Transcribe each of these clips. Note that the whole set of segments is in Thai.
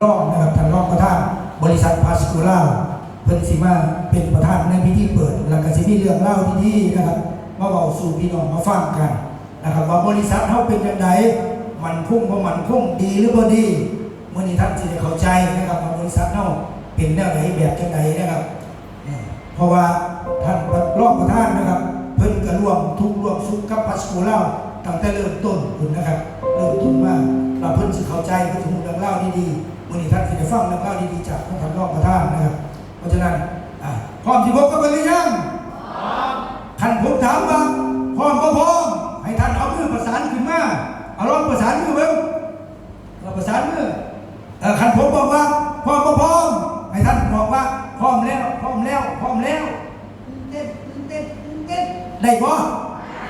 รองนะครับท่านรองประธานบริษัทพาสคูล่าเพิ่นสิมาเป็นประธานในพิธีเปิดแล้วก็สิมีเรื่องเล่าดีๆนะครับมาเว้าสู่พี่น้องมาฟังกันนะครับว่าบริษัทเฮาเป็นจังไดมันคงบ่มันคงดีหรือบ่ดีมื้อนี้ท่านสิได้เข้าใจนะครับว่าบริษัทเฮาเป็นแนวไหนแบบจังไดนะครับเพราะว่าท่านรองประธานนะครับเพิ่นก็ร่วมทุกข์ร่วมสุขกับพาสคูล่าตั้งแต่เริ่มต้นคุณนะครับเริ่มต้นมาเราเพิ่นสิเข้าใจเพิ่นสิรู้เรื่องเล่าดีๆวันนี้ท่านสิได้ฟังเรื่องเล่าดีๆจากท่านรองประธานนะครับเพราะฉะนั้นพร้อมที่พบกันหรือยังท่านผมถามว่าพร้อมก็พร้อมให้ท่านเอามือประสานขึ้นมาเอาลองประสานมือเบิ่งเราประสานมือท่านผมบอกว่าพร้อมก็พร้อมให้ท่านบอกว่าพร้อมแล้วพร้อมแล้วพร้อมแล้วเต้นได้บ่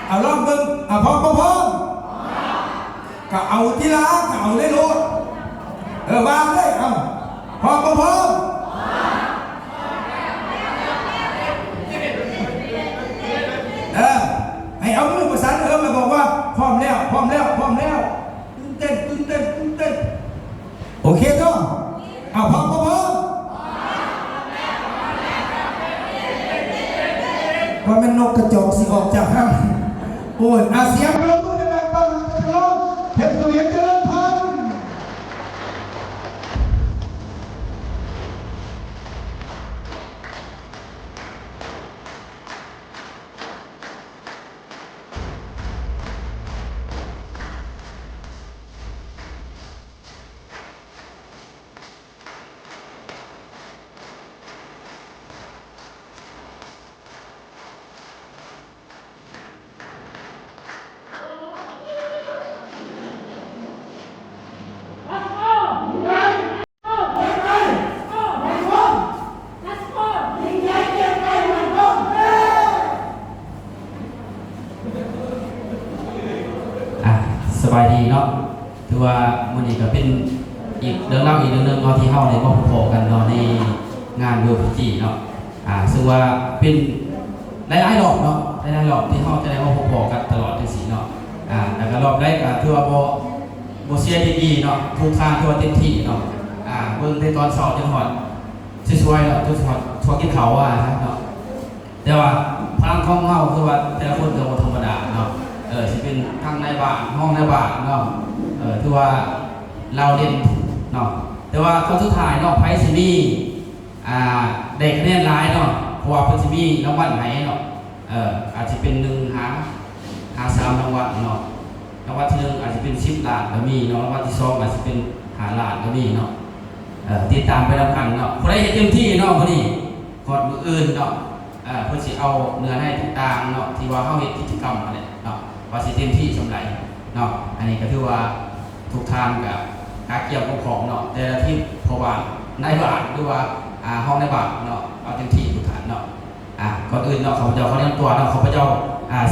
เอาลองเบิ่งพร้อมก็พร้อมก็เอาทีละก็เอาเลยโลดวางเลยพร้อมก็พร้อมให้เอามือประสานมาบอกว่าพร้อมแล้วพร้อมแล้วพร้อมแล้วตื่นเต้นโอเคก็พร้อมก็พร้อมว่าเป็นนกกระจอกสิออกจากห้างโอ้ยเสียงกระโดดตัวแรงๆตั้งกระโดดเห็นตัวเองเจริญพันธุ์สบายดีเนาะถือว่ามื้อนี้ก็เป็นอีกเรื่องเล่าอีกเรื่องนึงเนาะที่เฮาได้มาพบกันเนาะในงานเวอร์พิจีเนาะซึ่งว่าเป็นหลายๆรอบเนาะหลายๆรอบที่เฮาจะได้มาพบกันตลอดจังซี่เนาะแล้วก็รอบแรกก็ถือว่าบ่เสียดีๆเนาะทุกทางถือว่าเต็มที่เนาะเบิ่งในตอนเช้าจนฮอดสวยๆเนาะจนฮอดช่วงกินข้าวเนาะแต่ว่าพลังของเฮาคือว่าแต่ละคนก็บ่ธรรมดาเนาะสิเป็นทางในบ้านห้องในบ้านเนาะถือว่าเราเล่นเนาะแต่ว่าตอนสุดท้ายเนาะไพ่สิมีเด็กเรียนร้ายเนาะเพราะว่าเพิ่นสิมีรางวัลให้เนาะอาจจะเป็น1หา3รางวัลเนาะรางวัลที่1อาจจะเป็น10 ล้านก็มีเนาะรางวัลที่2อาจจะเป็น5 ล้านก็มีเนาะติดตามไปแล้วกันเนาะผู้ใดเฮ็ดเต็มที่เนาะมื้อนี้ก่อนมื้ออื่นเนาะเพิ่นสิเอาเนื้อให้ต่างๆเนาะที่ว่าเฮาเฮ็ดกิจกรรมอะไรเนาะว่าสิเต็มที่สำหรับเนาะอันนี้ก็ถือว่าทุกทางกับการเกี่ยวกับของเนาะแต่ละที่พอว่าในบ้านหรือว่าห้องในบ้านเนาะเอาเต็มที่ทุกฐานเนาะก่อนอื่นเนาะข้าพเจ้าเขาเรียกตัวเนาะข้าพเจ้า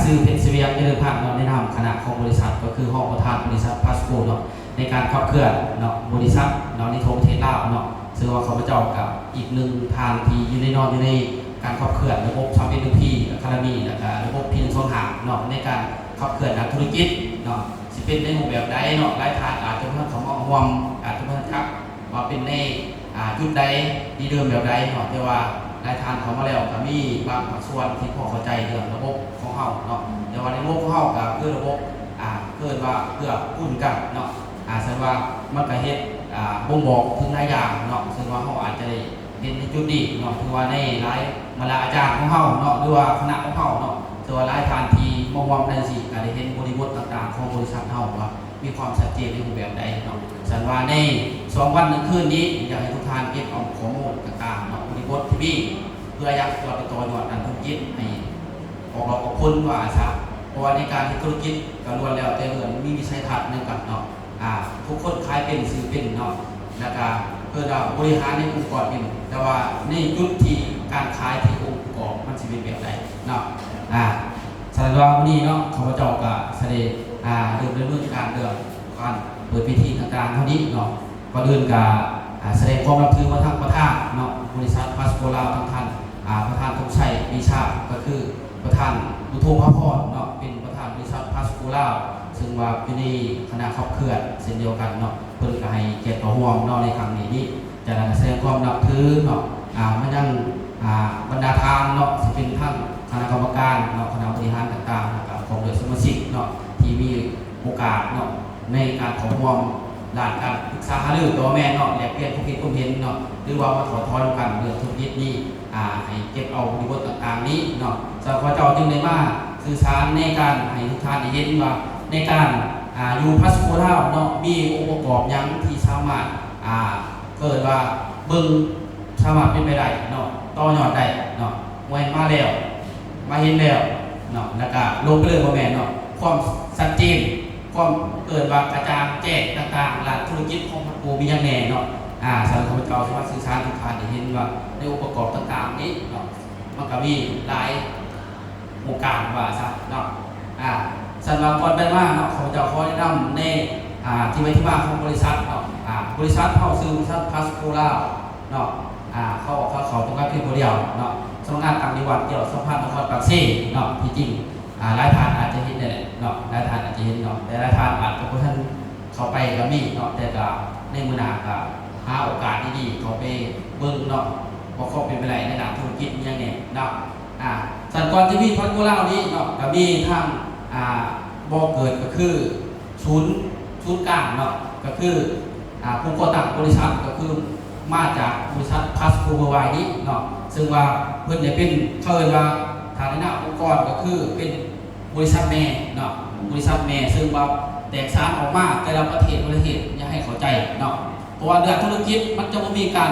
ซื้อเพชรเสวียงเจริญพันธุ์เนาะแนะนำคณะของบริษัทก็คือห้องประธานบริษัทพาสโกเนาะในการขับเคลื่อนเนาะบริษัทเนาะในทั่วประเทศลาวเนาะซึ่งว่าข้าพเจ้ากับอีกหนึ่งทางที่อยู่ในการขับเคลื่อนระบบซัมเอ็นพีอะคาเดมี่แล้วก็ระบบP125เนาะในการขับเคลื่อนนักธุรกิจเนาะสิเป็นในรูปแบบใดเนาะหลายทางอาจจะเพิ่มของห่วงอาจจะเพิ่มทักว่าเป็นในจุดใดดีเดิมแบบใดเนาะแต่ว่าหลายทางเขามาแล้วก็มีบางส่วนที่พอเข้าใจเรื่องระบบของเฮาเนาะแต่ว่าในระบบของเฮาก็คือระบบเกิดว่าเพื่ออุ่นกันเนาะแสดงว่ามันก็เฮ็ดบ่งบอกถึงหลายอย่างเนาะซึ่งว่าเฮาอาจจะได้เห็นในจุดนี้เนาะถือว่าในหลายมาลาอาจารย์ของเฮาเนาะหรือว่าคณะของเฮาเนาะตัวรายทานทีมองวางในสิ่งการได้เห็นบริบทต่างๆของบริษัทเฮาว่ามีความชัดเจนในรูปแบบใดเนาะสันว่าใน2 วัน1 คืนนี้อยากให้ทุกท่านเก็บเอาข้อมูลต่างๆเนาะบริบทที่มีเพื่ออยากตัวไปต่อยอดการธุรกิจให้ออกเราออกพ้นว่าซะเพราะว่าในการที่ธุรกิจก็ล้วนแล้วแต่เรื่องมีวิสัยทัศน์นึงกันเนาะทุกคนขายเป็นซื้อเป็นเนาะแล้วก็เพื่อบริหารในองค์กรเป็นแต่ว่าในจุดที่การขายที่องค์กรมันสิเป็นแบบใดเนาะสำหรับวันนี้เนาะข้าพเจ้าก็แสดงเรื่องการเปิดพิธีต่างๆเท่านี้เนาะก็เดินกับแสดงความรับถือมาทางประธานเนาะบริษัทพาสโกลาวทั้งท่านประธานธงชัยปีชาก็คือประธานอุทุมพระพรเนาะเป็นประธานบริษัทพาสโกลาว ซึ่งว่าอยู่ในคณะขับเคลื่อนเช่นเดียวกันเนาะเพิ่นก็ให้เกียรติต่อห่วงเนาะในครั้งนี้นี่จะได้แสดงความนับถือเนาะมันยังบรรดาทานเนาะสิเป็นทั้งคณะกรรมการเนาะคณะบริหารต่างๆนะครับของเดือสมาชิกเนาะที่มีโอกาสเนาะในการขอความด้านการปรึกษาหารือตัวแม่เนาะแลกเปลี่ยนความคิดความเห็นเนาะหรือว่ามาถอดถอนกันเรื่องธุรกิจนี้ให้เก็บเอาบริบทต่างๆนี้เนาะสพเจ้าจึงได้มาสื่อสารในการให้ทุกท่านได้เห็นว่าในการอยู่พัสโคเท่าเนาะมีองค์ประกอบยังที่สามารถเกิดว่าเบิ่งสามารถเป็นไปได้เนาะต่อยอดได้เนาะไว้มาแล้วมาเห็นแล้วเนาะแล้วก็ลงไปเลยบ่แม่นเนาะความชัดเจนความเกิดว่ากระจ่างแจ้งต่างๆหลักธุรกิจของพัสโคมีอย่างแน่เนาะสำหรับข้าพเจ้าสามารถสื่อสารทุกท่านได้เห็นว่าในองค์ประกอบต่างๆนี้เนาะมันก็มีหลายโอกาสว่าซะเนาะสำหรับก่อนไปว่าเนาะข้าพเจ้าขอแนะนำในที่ไปที่มาของบริษัทเนาะบริษัทเข้าซื้อบริษัทพัสโคล่าเนาะเขาตรงกับเพียงคนเดียวเนาะสำนักงานต่างจังหวัดเกี่ยวกับสัมพันธ์นครปากเซ่เนาะที่จริงหลายท่านอาจจะเห็นได้เนาะหลายท่านอาจจะเห็นเนาะแต่หลายท่านอาจจะบ่ทันเข้าไปก็มีเนาะแต่ก็ในมื้อหน้าก็หาโอกาสดีๆเข้าไปเบิ่งเนาะว่าเขาเป็นไปได้ในด้านธุรกิจมีอย่างแน่เนาะสันก่อนที่มีพัสโคล่านี้เนาะก็มีทางบ่อเกิดก็คือศูนย์กลางเนาะก็คือผู้ก่อตั้งบริษัทก็คือมาจากบริษัทพัสโคเวอร์ไวนี้เนาะซึ่งว่าเพิ่นเนี่ยเป็นเขาเรียกว่าฐานะองค์กรก็คือเป็นบริษัทแม่เนาะบริษัทแม่ซึ่งว่าแตกสานออกมาแต่ละประเทศอย่าให้เข้าใจเนาะเพราะว่าเรื่องธุรกิจมันจะบ่มีการ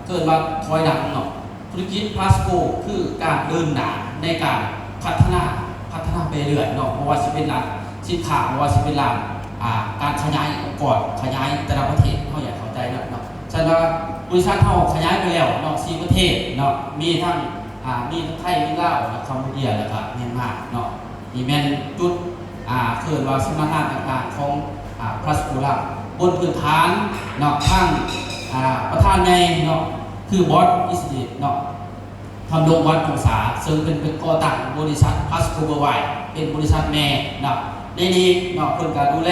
เกิดว่าถอยหลังเนาะธุรกิจพัสโคคือการเดินหน้าในการพัฒนาไปเรื่อยเนาะเพราะว่าสิเป็นร้านสินค้าเพราะว่าสิเป็นร้านการขยายองค์กรขยายแต่ละประเทศเฮาอยากเข้าใจเนาะฉะนั้นว่าบริษัทเฮาขยายไปแล้วเนาะ4ประเทศเนาะมีทั้งไทยมีลาวและกัมพูชาแล้วก็เมียนมาเนาะนี่แม่นจุดเกิดว่าสำนักงานต่างๆของพลัสโคล่าบนพื้นฐานเนาะทั้งประธานใหญ่เนาะคือบอสอิสระเนาะทำลงวัดองศาซึ่งเป็นก่อตั้งบริษัทพัสโคเวอร์ไวเป็นบริษัทแม่เนาะในนี้เนาะเพิ่นก็ดูแล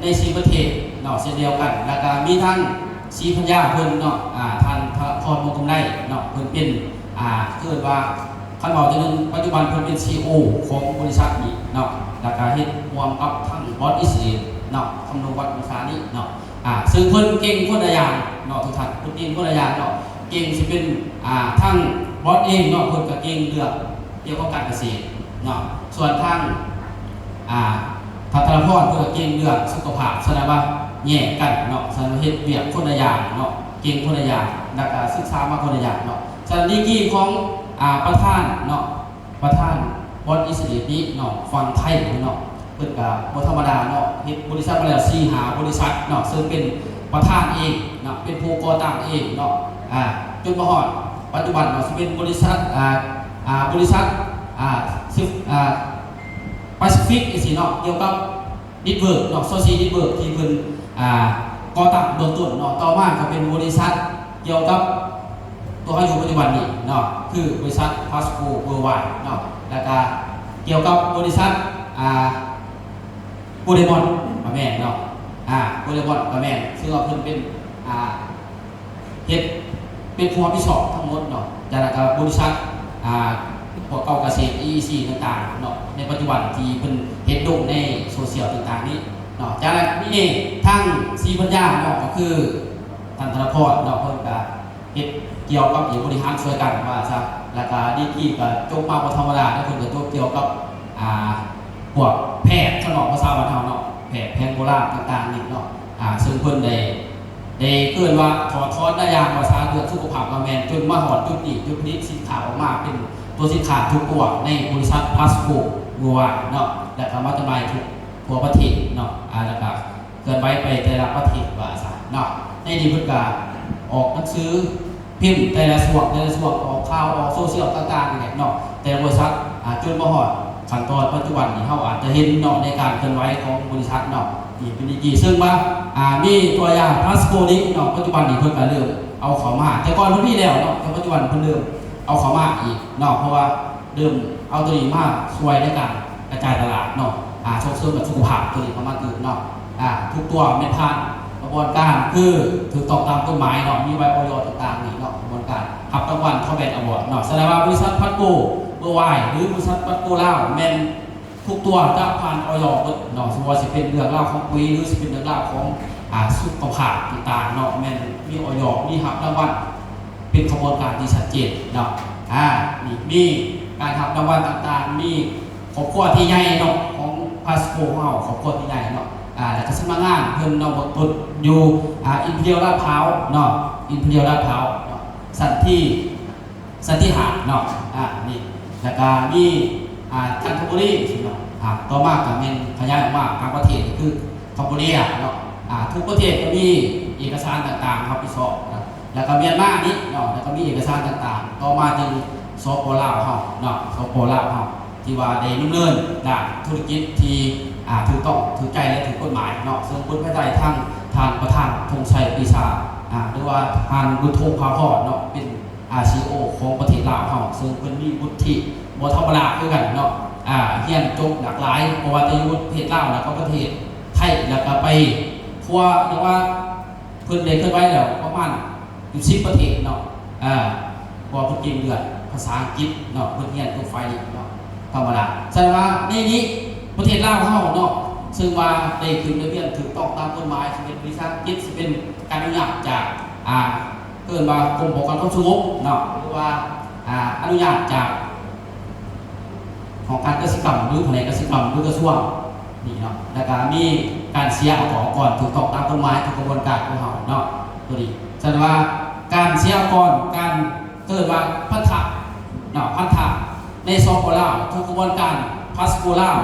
ใน4ประเทศเนาะเช่นเดียวกันแล้วก็มีทั้งศรีพัญญาเพิ่นเนาะท่านพระพรมงคลได้เนาะเพิ่นเป็นเกิดว่าคันเว้าจังนึงปัจจุบันเพิ่นเป็น CEO ของบริษัทนี้เนาะแล้วก็เฮ็ดร่วมกับทั้งบอสอิสระเนาะทำลงวัดองศานี้เนาะซึ่งเพิ่นเก่งคนละอย่างเนาะทุกท่านเพิ่นเก่งคนละอย่างเนาะเก่งสิเป็นทั้งบอสเองเนาะเพิ่นก็เก่งเรื่องเกี่ยวกับการเกษตรเนาะส่วนทางพัฒนาพรเพื่อเก่งเรื่องสุขภาพแสดงว่าแยกกันเนาะแสดงว่าเฮ็ดเวียกคนละอย่างเนาะเก่งคนละอย่างแล้วก็ศึกษามาคนละอย่างเนาะฉะนั้นดีกรีของประธานเนาะประธานบอสอิสระนี้เนาะฝั่งไทยเนาะเพิ่นก็บ่ธรรมดาเนาะเฮ็ดบริษัทมาแล้ว4-5บริษัทเนาะซึ่งเป็นประธานเองเนาะเป็นผู้ก่อตั้งเองเนาะจนมาฮอดปัจจุบันเนาะสิเป็นบริษัทบริษัทPacific อีสิเนาะเกี่ยวกับดิสเวิร์กเนาะโซซีดิสเวิร์กที่เพิ่นก่อตั้งเบื้องต้นเนาะต่อมาก็เป็นบริษัทเกี่ยวกับตัวเขาอยู่ปัจจุบันนี้เนาะคือบริษัท Pasco Worldwide เนาะแล้วก็เกี่ยวกับบริษัทโกเดมอนมาแม่เนาะโกเดมอนมาแม่ซึ่งว่าเพิ่นเป็นเฮ็ดเป็นผู้รับผิดชอบทั้งหมดเนาะจากนั้นก็บริษัทพวกเกษตร EEC ต่างๆเนาะในปัจจุบันที่เพิ่นเฮ็ดโด่งในโซเชียลต่างๆนี้เนาะจากนั้นนี่ทั้งศรีปัญญาเนาะก็คือท่านธนพรเนาะเพิ่นก็เฮ็ดเกี่ยวกับบริหารช่วยกันว่าซะแล้วก็ดีที่ก็จบมาบ่ธรรมดาแล้วเพิ่นก็จบเกี่ยวกับพวกแพทย์ถนอมภาษาบ้านเฮาเนาะแพทย์โบราณต่างๆนี่เนาะซึ่งเพิ่นได้เกิดว่าถอดทอดได้อย่างภาษาเรื่องสุขภาพมาแม่นจนมาฮอดจุดนี้จุดผลิตสินค้าออกมาเป็นตัวสินค้าทุกตัวในบริษัทพาสโกบัวเนาะและก็มาจำหน่ายทุกทั่วประเทศเนาะแล้วก็เกิดไว้ไปแต่ละประเทศว่าซะเนาะในนี้เพิ่นก็ออกหนังสือพิมพ์แต่ละส่วนออกข่าวออกโซเชียลต่างๆนี่แหละเนาะแต่บริษัทจนมาฮอดขั้นตอนปัจจุบันนี้เฮาอาจจะเห็นเนาะในการเคลื่อนไหวของบริษัทเนาะที่เป็นดีซึ่งว่ามีตัวอย่างพาสโกนี้เนาะปัจจุบันนี้เพิ่นก็เริ่มเอาเข้ามาแต่ก่อนเพิ่นมีแล้วเนาะแต่ปัจจุบันเพิ่นเริ่มเอาเข้ามาอีกเนาะเพราะว่าเริ่มเอาตัวนี้มาช่วยในการกระจายตลาดเนาะ ส่งเสริมแบบสุขภาพตัวนี้ประมาณอื่นเนาะทุกตัวไม่ผ่านกระบวนการคือถือต้องตามกฎหมายเนาะมีใบออยต่างๆนี่เนาะกระบวนการหับรางวัลเข้าแบรนด์อวอร์ดเนาะแสดงว่าบริษัทพัดโกเบอร์ไวหรือบริษัทพัดโกล่าแมนทุกตัวจะผ่านออยเนาะสมมติว่าจะเป็นเรื่องเล่าของปุ๋ยหรือจะเป็นเรื่องเล่าของสุขภาพต่างๆเนาะแมนมีออยมีหับรางวัลเป็นขบวนการที่ชัดเจนเนาะนี่มีการหับรางวัลต่างๆมีครอบครัวที่ใหญ่เนาะของพาสโกของเราครอบครัวที่ใหญ่เนาะแล้วก็สำนักงานเพิ่นเนาะตุดอยู่อินเพียวลาดพร้าวเนาะอินเพียวลาดพร้าวเนาะสันที่หาดเนาะนี่แล้วก็มีจันทบุรีเนาะต่อมาก็เป็นขยายออกมาต่างประเทศก็คือกัมพูชาเนาะทุกประเทศก็มีเอกสารต่างๆครับพี่สอบนะแล้วก็เมียนมานี่เนาะแล้วก็มีเอกสารต่างๆต่อมาจึงสปลาวเฮาเนาะสปลาวเฮาที่ว่าได้ดำเนินด้านธุรกิจที่ถูกต้องถูกใจและถูกกฎหมายเนาะซึ่งคนภายใต้ทั้งทานประธานธงชัยปรีชาหรือว่าทานบุญทงพาพอดเนาะเป็นCEO ของประเทศลาวเฮาซึ่งเพิ่นมีวุฒิบ่ธรรมดาคือกันเนาะเรียนจบหลากหลายบ่ว่าจะอยู่ประเทศลาวแล้วก็ประเทศไทยแล้วก็ไปทั่วเรียกว่าเพิ่นได้เคยไว้แล้วประมาณอยู่10ประเทศเนาะบ่เพิ่นเก่งเรื่องภาษาอังกฤษเนาะเพิ่นเรียนตัวไฟเนาะธรรมดาแสดงว่าในนี้ประเทศลาวเฮาเนาะซึ่งว่าได้ขึ้นทะเบียนถูกต้องตามกฎหมายสิเป็นวิชาคิดสิเป็นการอนุญาตจากเกินว่ากรมป้องกันความสงบเนาะหรือว่าอนุญาตจากของการเกษตรกรรมหรือแผนกเกษตรกรรมหรือกระทรวงนี่เนาะแล้วก็มีการเสียของก่อนถูกต้องตามกฎหมายทุกกระบวนการของเฮาเนาะตัวนี้แสดงว่าการเสียก่อนการเกิดว่าพันธะเนาะพันธะในซอฟต์ลาวทุกกระบวนการพาสโกลาว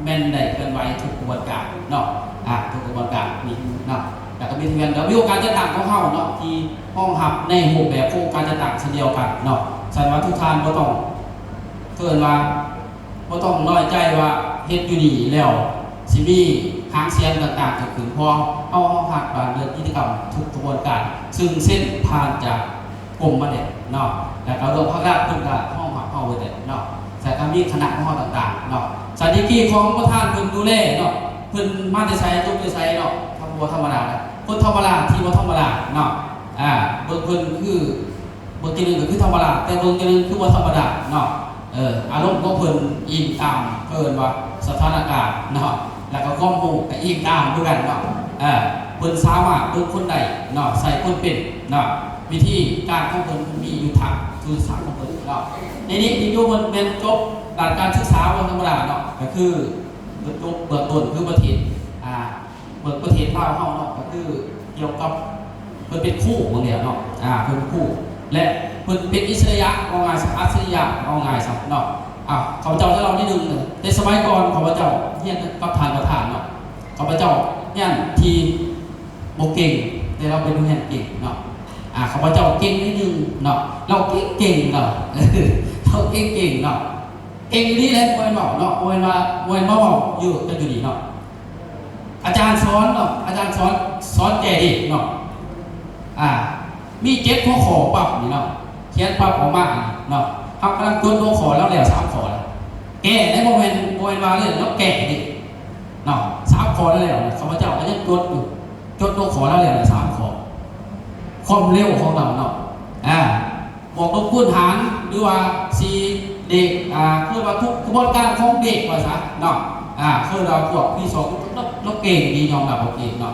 แม่นได้เคลื่อนไหวทุกกระบวนการเนาะทุกกระบวนการนี่เนาะแล้วก็มีทะเบียนวิวการจัดตั้งของเฮาเนาะที่ห้องหับในรูปแบบโครงการจัดตั้งเช่นเดียวกันเนาะแสดงว่าทุกท่านบ่ต้องเกินว่าบ่ต้องน้อยใจว่าเฮ็ดอยู่นี่แล้วสิมีหางเสียงต่างๆเกิดขึ้นเพราะเอาห้องหับการเดินกิจกรรมทุกกระบวนการซึ่งเส้นผ่านจากกรมมาเนี่ยเนาะแล้วก็รวมภาครัฐเพิ่นก็ห้องหับเฮาไว้เนี่ยเนาะแต่ก็มีคณะของเฮาต่างๆเนาะสถิติของประธานเพิ่นดูแลเนาะเพิ่นมาได้ใช้ตุกได้ใช้เนาะทำบ่ธรรมดานะคนธรรมดาที่บ่ธรรมดาเนาะเบิ่งเพิ่นคือเบิ่งทีนึงก็คือธรรมดาแต่เบิ่งทีนึงคือบ่ธรรมดาเนาะอารมณ์ของเพิ่นอิงตามเพิ่นว่าสถานการณ์เนาะแล้วก็ความรู้ก็อิงตามคือกันเนาะเพิ่นสามารถเบิ่งคนใดเนาะใส่คนเป็นเนาะวิธีการของเพิ่นมีอยู่ทางคือสารของเพิ่นเนาะในนี้ที่อยู่มันเป็นจบด้านการศึกษาบ่ธรรมดาเนาะก็คือจบเบื้องต้นคือประเทศเบิกประเทศลาวเฮาเนาะก็คือเกี่ยวกับเพิ่นเป็นครูบางอย่างเนาะเพิ่นเป็นครูและเพิ่นเป็นอิสริยะเอาง่ายอัจฉริยะเอาง่ายสักเนาะข้าพเจ้าจะเล่านิดนึงในสมัยก่อนข้าพเจ้าเรียนกับทานประธานเนาะข้าพเจ้าเรียนที่บ่เก่งแต่เราเป็นผู้เรียนเก่งเนาะข้าพเจ้าเก่งนิดนึงเนาะเราเก่งเนาะเราเก่งเนาะเก่งนี่แหละมวยเนาะเนาะมวยมาอยู่กันอยู่ดีเนาะอาจารย์สอนเนาะอาจารย์สอนแก่ดีเนาะมี7หัวข้อปั๊บนี่เนาะเขียนปั๊บออกมาเนาะเฮากำลังจดหัวข้อแล้ว3ข้อแล้วแก่ในบ่แม่นว่าเรื่องแล้วแก่ดิเนาะ3ข้อแล้วข้าพเจ้าก็ยังจดอยู่จดหัวข้อแล้ว3ข้อความเร็วของเราเนาะบอกลบคูณหารหรือว่า4เด็กคือว่าทุกกระบวนการของเด็กว่าซะเนาะคือเราพวกพี่สองเราเก่งดียอมรับเราเก่งเนาะ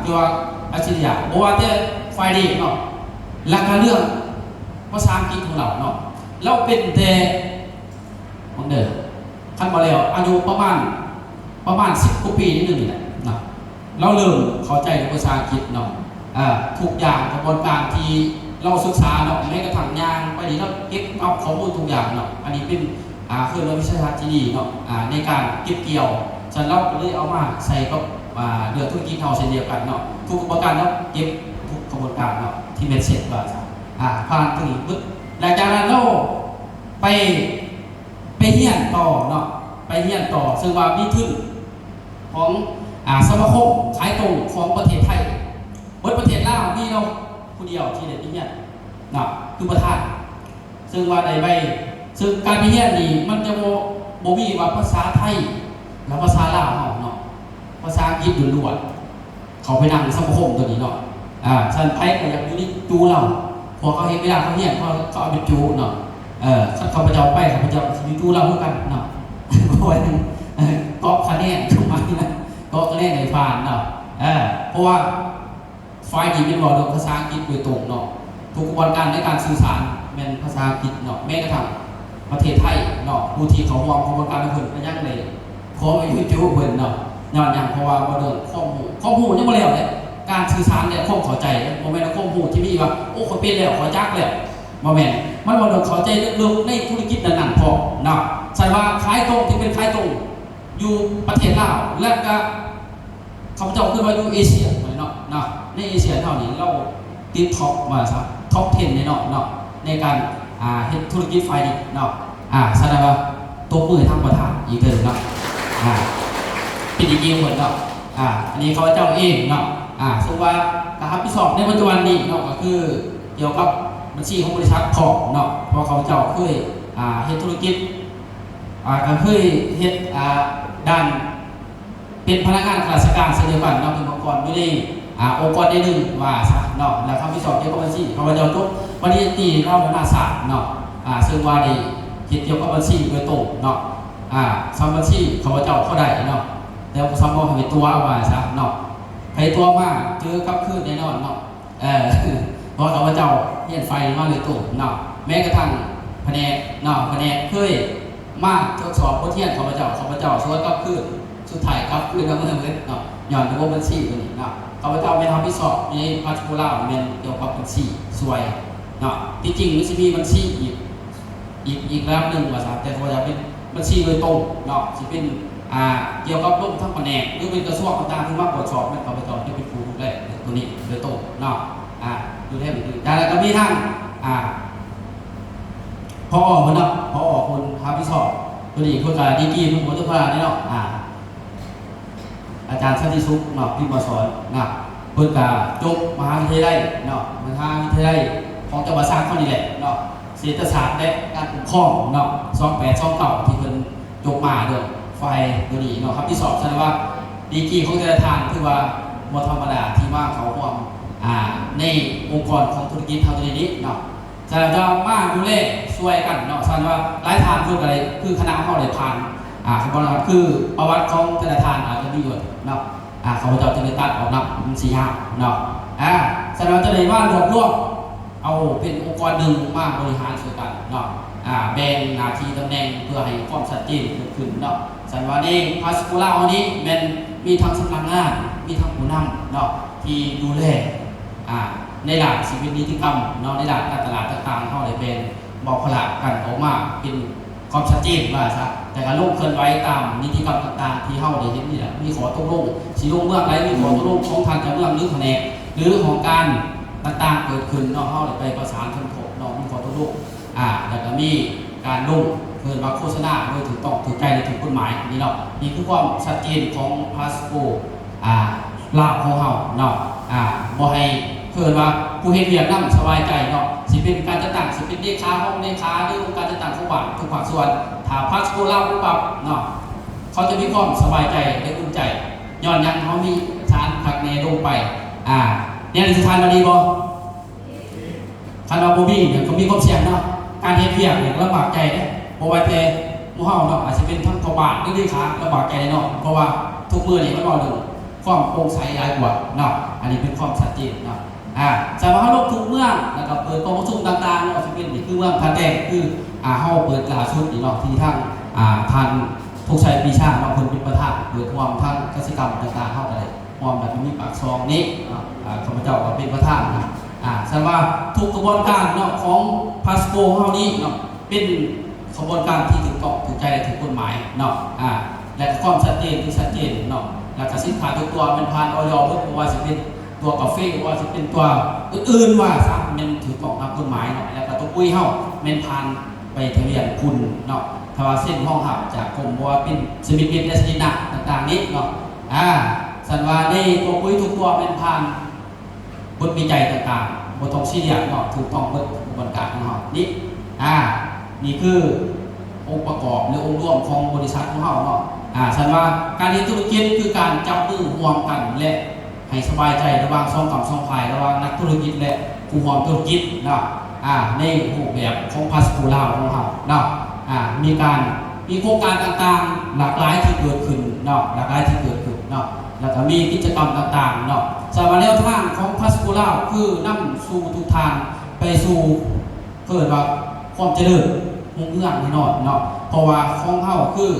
ที่ว่าอัจฉริยะเพราะว่าแต่ไฟดีเนาะหลักการเรื่องภาษาอังกฤษของเราเนาะเราเป็นแต่คนเดิมขั้นมาแล้วอายุประมาณ10 กว่าปีนิดนึงนี่แหละเนาะเราเริ่มเข้าใจในภาษาอังกฤษเนาะทุกอย่างกระบวนการที่เราศึกษาเนาะแม้กระทั่งยางไปนี่เราเก็บเอาข้อมูลทุกอย่างเนาะอันนี้เป็นคือวิชาการที่ดีเนาะในการเก็บเกี่ยวฉันเราก็เลยเอามาใส่กับเดือดธุรกิจเฮาเช่นเดียวกันเนาะทุกกระบวนการเนาะเก็บทุกกระบวนการเนาะที่เป็นเสร็จว่าผ่านตรงนี้ปึ๊บหลังจากนั้นเราไปเรียนต่อเนาะไปเรียนต่อซึ่งว่ามีทุนของสมาคมขายตรงของประเทศไทยประเทศลาวมีเราผู้เดียวที่ได้ไปเรียนเนาะคือประธานซึ่งว่าได้ไปซึ่งการไปเรียนนี่มันจะโบมีว่าภาษาไทย แล้วภาษาลาวเนาะภาษาอังกฤษล้วนๆเขาไปนั่งสมาคมตัวนี้เนาะฉันไปก็อยากอยู่นี่จูเราพอเขาเห็นเวลาเขาเห็นเขาเอาไปจูเนาะเขาไปเจ้าไปเขาไปเจ้าอยู่จูเราเพื่อกันเนาะเพราะว่าก็คะแนนขึ้นมานะก็คะแนนในผ่านเนาะเพราะว่าฝ่ายนี้เป็นบอกภาษาอังกฤษโดยตรงเนาะทุกกระบวนการในการสื่อสารเป็นภาษาอังกฤษเนาะแม้กระทั่งประเทศไทยเนาะผู้ที่เขาวางกระบวนการในคนก็ยังเลยขอไปยุ่งจิ้วเพิ่นเนาะย้อนอย่างเพราะว่าบ่เดินข้อมูลยังบ่แล้วเนี่ยการสื่อสารเนี่ยข้อเข้าใจบ่แม่นข้อมูลที่มีว่าโอ้คนเป็นแล้วขอจักแล้วบ่แม่นมันบ่เดินเข้าใจลึกๆในธุรกิจนั้นๆพอเนาะใช่ว่าขายตรงที่เป็นขายตรงอยู่ประเทศลาวและก็เขาเจ้าขึ้นมาอยู่เอเชียเนาะในเอเชียเท่านี้เราติดท็อปมาซะท็อป10ในเนาะในการเฮ็ดธุรกิจไฟนี่เนาะแสดงว่าตบมือทางประธานอีกเด้อเนาะเป็นอีกเหมือนเนาะอันนี้เขาเจ้าเองเนาะซึ่งว่าการรับผิดชอบในปัจจุบันนี้เนาะก็คือเกี่ยวกับบัญชีของบริษัทของเนาะเพราะเขาเจ้าเคยเฮ็ดธุรกิจก็เคยเฮ็ดด้านเป็นพนักงานข้าราชการเช่นเดียวกันเนาะเป็นองค์กรอยู่ในองค์กรได้หนึ่งว่าซะเนาะแล้วรับผิดชอบเกี่ยวกับบัญชีเขาเจ้าจบปริญญาตรีเราเป็นนักศาสตร์เนาะซึ่งว่าได้เกี่ยวกับบัญชีโดยตรงเนาะสามบัญชีเขาเจ้าเข้าได้เนาะแล้วสามารถให้ตัวว่าซะเนาะให้ตัวมาเจอกับคืนแน่นอนเนาะเพราะเขาเจ้าเฮียนไฟมาเลยตัวเนาะแม้กระทั่งแผนกเนาะแผนกเคยมาทดสอบบทเรียนเขาเจ้าช่วยกับคืนสุดท้ายกับคืนแล้วเมื่อเนาะย้อนระบบบัญชีตัวนี้เนาะเขาเจ้าไม่ทำพิสอบในพัฒนาเป็นเกี่ยวกับบัญชีสวยเนาะที่จริงมันจะมีบัญชีอีกระดับหนึ่งว่าซะแต่เขาจะเป็นบัญชีโดยตรงเนาะที่เป็นเกี่ยวกับร่วมทั้งแผนกหรือเป็นกระทรวงต่างๆที่มาตรวจสอบมันเขาไปตอบที่เป็นผู้ดูแลตัวนี้โดยตรงเนาะดูแลแบบนี้แต่ก็มีทั้งพอคนเนาะพอคนรับผิดชอบตัวนี้คนการดีกีทุกคนทุกคนนี่เนาะอาจารย์สันติสุขเนาะที่มาสอนนะเพื่อกาจบมหาวิทยาลัยเนาะมหาวิทยาลัยของจังหวัดสระบุรีแหละเนาะเศรษฐศาสตร์และการปกครองเนาะ2829ที่เป็นจบมาเด้อไฟตัวนี้เนาะครับที่สอบแสดงว่าดีกีของแต่ละทางคือว่าบ่ธรรมดาที่ว่าเขาความในองค์กรของธุรกิจทางนี้เนาะแสดงว่ามาดูแลช่วยกันเนาะแสดงว่าหลายทางคืออะไรคือคณะเขาได้ผ่านคำว่าคือประวัติของแต่ละทางอาจจะมีอยู่เนาะเขาจะเอาจะได้ตัดออกนับ4-5เนาะแสดงว่าจะได้ว่ารวบรวมเอาเป็นองค์กรหนึ่งมาบริหารส่วนกันเนาะแบ่งหน้าที่ตำแหน่งเพื่อให้ความชัดเจนเกิดขึ้นเนาะสันวันนี้พาสโกล่าวันนี้มันมีทั้งสำนักงานมีทั้งผู้นำเนาะที่ดูแลในหลักชีวิตนิติกรรมเนาะในหลักการตลาดต่างๆเขาเลยเป็นบอกผลักกันออกมาเป็นความชัดเจนว่าซะแต่การลงเคลื่อนไหวตามนิติกรรมต่างๆที่เขาได้เห็นนี่แหละมีขอตกลงสีลงเมืองไรมีขอตกลงของทางการเมืองหรือแผนกหรือของการต่างๆเกิดขึ้นเนาะเขาเลยไปประสานทั้งหมดเนาะมีขอตกลงแล้วก็มีการลงเกินมาโฆษณาโดยถูกต้องถูกใจในถูกกฎหมายนี่เนาะนี่คือความชัดเจนของพาสโกลาวของเขาเนาะบ่ให้เกิดว่าผู้เฮ็ดเวียกนั่งสบายใจเนาะสิเป็นการจัดตั้งสิเป็นเลขาห้องเลขาหรือองค์การจัดตั้งของบ้านทุกภาคส่วนถ้าพาสโกลาวปั๊บเนาะเขาจะมีความสบายใจและอุ่นใจย้อนยังเขามีฐานผักเนลงไปเนี่ยสถานวันนี้บ่คันว่าบ่มีเนี่ยก็มีความเสี่ยงเนาะการเฮ็ดเวียกเนี่ยลำบากใจเด้บ่ว่าแต่หมู่เฮาเนาะอาจจะเป็นทั้งพ่อบ้านหรือเลขาลำบากใจเนาะเพราะว่าทุกมื้อนี่มันบ่นึงความโปร่งใสหลายกว่าเนาะอันนี้เป็นความชัดเจนเนาะจะมาลงทุกเมืองแล้วก็เปิดกองประชุมต่างๆเนาะสิเป็นนี่คือเมืองท่าแดงคือเฮาเปิดล่าสุดนี่เนาะที่ทางท่านทุกชัยปีชาบางคนเป็นประธานเปิดความทางกสิกรรมต่างๆเฮาก็ได้ความแบบมีปากซองนี้ข้าพเจ้าก็เป็นประธานนะแสดงว่าทุกกระบวนการเนาะของพาสโกเฮานี้เนาะเป็นกระบวนการที่ถูกต้องถูกใจและถูกกฎหมายเนาะและความชัดเจนที่ชัดเจนเนาะแล้วก็สินค้าทุกตัวมันผ่านออยเพื่อว่าสิเป็นตัวกาแฟว่าสิเป็นตัวอื่นๆว่าซะมันถูกต้องตามกฎหมายเนาะแล้วก็ตัวปุ้ยเฮามันผ่านไปทะเบียนคุณเนาะถ้าว่าเส้นห้องหับจากกรมว่าเป็นสมิธเบียนและสตินะต่างๆนี้เนาะสันว่าในตัวปุ้ยทุกตัวมันผ่านบทวิจัยต่างๆบทต้องชี้แจงเนาะถูกต้องบทกระบวนการของเฮานี่นี่คือองค์ประกอบหรือองค์รวมของบริษัทของเฮาเนาะ ฉันว่าการเรียนธุรกิจคือการจับมือร่วมกันและให้สบายใจระหว่างสองฝั่งสองฝ่ายระหว่างนักธุรกิจและผู้ร่วมธุรกิจเนาะในรูปแบบของพาสปูลาวของเราเนาะมีโครงการต่างๆหลากหลายที่เกิดขึ้นเนาะหลากหลายที่เกิดขึ้นเนาะแล้วก็มีกิจกรรมต่างๆเนาะสำหรับแนวทางของพาสปูลาวคือนำสู่ทุกทางไปสู่เกิดว่าความเจริญมุ่งเอื้องแน่นอนเนาะเพราะว่าของเขาคือ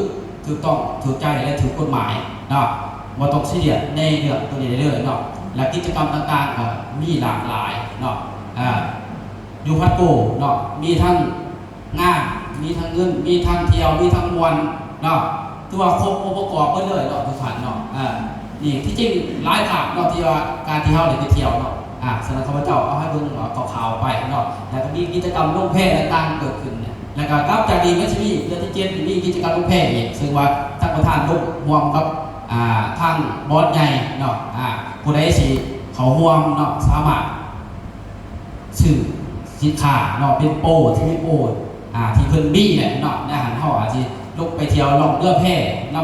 ถูกต้องถูกใจและถูกกฎหมายเนาะบ่ต้องเสียดในเรื่องตัวนี้เรื่อยๆเนาะและกิจกรรมต่างๆก็มีหลากหลายเนาะอยู่พัดโกเนาะมีทั้งงานมีทั้งเงินมีทั้งเที่ยวมีทั้งมวลเนาะตัวครบองค์ประกอบไปเลยเนาะทุกท่านเนาะนี่ที่จริงหลายภาพเนาะที่ว่าการที่เฮาได้ไปเที่ยวเนาะสำหรับข้าพเจ้าเอาให้เบิ่งข่าวๆไปเนาะแล้วก็มีกิจกรรมลงแพต่างๆเกิดขึ้นเนี่ยแล้วก็กลับจากนี้ก็จะมีเดือนที่7มีกิจกรรมลงแพอีกซึ่งว่าท่านประธานร่วมกับทางบอสใหญ่เนาะผู้ใดสิเขาร่วมเนาะสามารถซื้อสินค้าเนาะเป็นโปรที่มีโปรที่เพิ่นมีเนี่ยเนาะในอาหารเฮาอาจสิลงไปเที่ยวล่องเรือแพนํ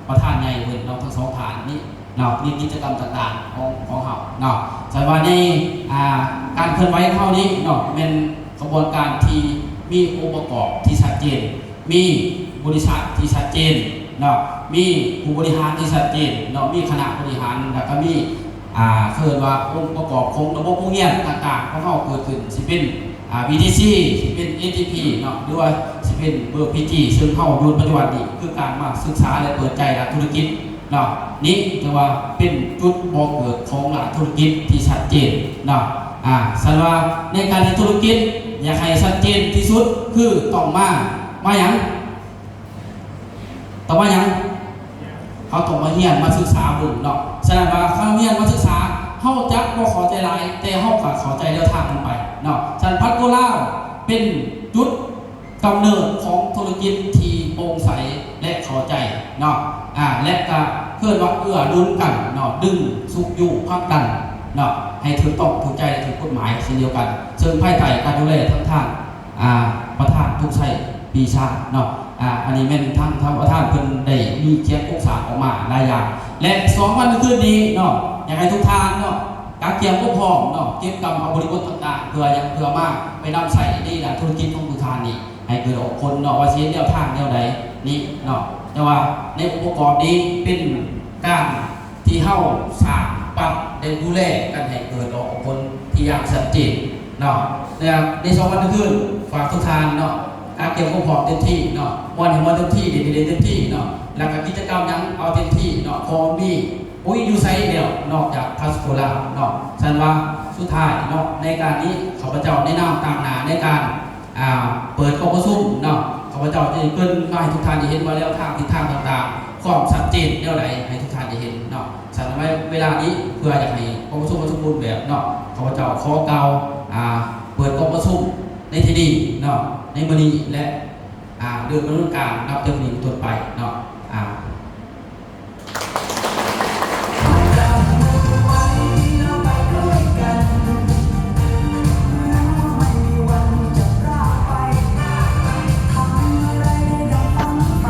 ประธานใหญ่เพิ่นเนาะทั้งสองฐานนี้เนาะมีกิจกรรมต่างๆของเฮาเนาะสำหรับในการเคลื่อนไหวเท่านี้เนาะเป็นกระบวนการที่มีองค์ประกอบที่ชัดเจนมีบริษัทที่ชัดเจนเนาะมีผู้บริหารที่ชัดเจนเนาะมีคณะบริหารแล้วก็มีเรียกว่าองค์ประกอบของระบบโรงเรียนต่างๆของเฮาเกิดขึ้นสิเป็นVTC สิเป็น ATP เนาะหรือว่าสิเป็นเบอร์ PG ซึ่งเฮาอยู่ปัจจุบันนี้คือการมาศึกษาและเปิดใจหลักธุรกิจเนาะนี่จะว่าเป็นจุดบ่เกิดของหลักธุรกิจที่ชัดเจนเนาะสำหรับในการทำธุรกิจอยากให้ชัดเจนที่สุดคือต้องมาหยังต้องมาหยังเขาต้องมาเรียนมาศึกษาบุญเนาะแสดงว่าเขาเรียนมาศึกษาเฮาจักบ่เข้าใจหลายแต่เฮาก็เข้าใจแนวทางมันไปเนาะฉะนั้นพัดโกลาวเป็นจุดกำเนิดของธุรกิจที่โปร่งใสและเข้าใจเนาะและก็เพื่อว่าเอื้อดุลกันเนาะดึงสุขอยู่พักดันเนาะให้ถูกต้องถูกใจและถูกกฎหมายเช่นเดียวกันซึ่งภายใต้การดูแลทั้งทางประธานทุกชัยปีชาเนาะอันนี้เป็นทางประธานเพิ่นได้มีเขียนโครงสร้างออกมาหลายอย่างและ2 วันคืนนี้เนาะอยากให้ทุกท่านเนาะการเตรียมพร้อมเนาะเก็บกรรมเอาบริบทต่างๆเพื่อมาไปนำใส่ในธุรกิจของทุกท่านนี่ให้เกิดออกผลเนาะว่าสิแนวทางแนวใดนี่เนาะแต่ว่าในองค์ประกอบนี้เป็นการที่เฮาสร้างปรับได้ดูแลกันให้เกิดออกผลที่อย่างชัดเจนเนาะนะครับใน2 วันคืนฝากทุกท่านเนาะการเตรียมพร้อมเต็มที่เนาะวันเห็นวันเต็มที่เด็ดๆเต็มที่เนาะแล้วก็กิจกรรมยังเอาเต็มที่เนาะพอมีอยู่ไซด์เดียวนอกจากพาสโกลาเนาะฉันว่าสุดท้ายเนาะในการนี้ข้าพเจ้าได้นำตามหนาในการเปิดกองประชุมเนาะข้าพเจ้าจะเกินมาให้ทุกท่านได้เห็นว่าแล้วทางทิศทางต่างๆความชัดเจนแนวไหนให้ทุกท่านได้เห็นเนาะฉันว่าเวลานี้เพื่ออยากให้กองประชุมสมบูรณ์แบบเนาะข้าพเจ้าขอเกล่าวเปิดกองประชุมในที่นี้เนาะในมื้อนี้และเดือนพฤศจิกายนนับจากนี้เป็นต้นไปเนาะ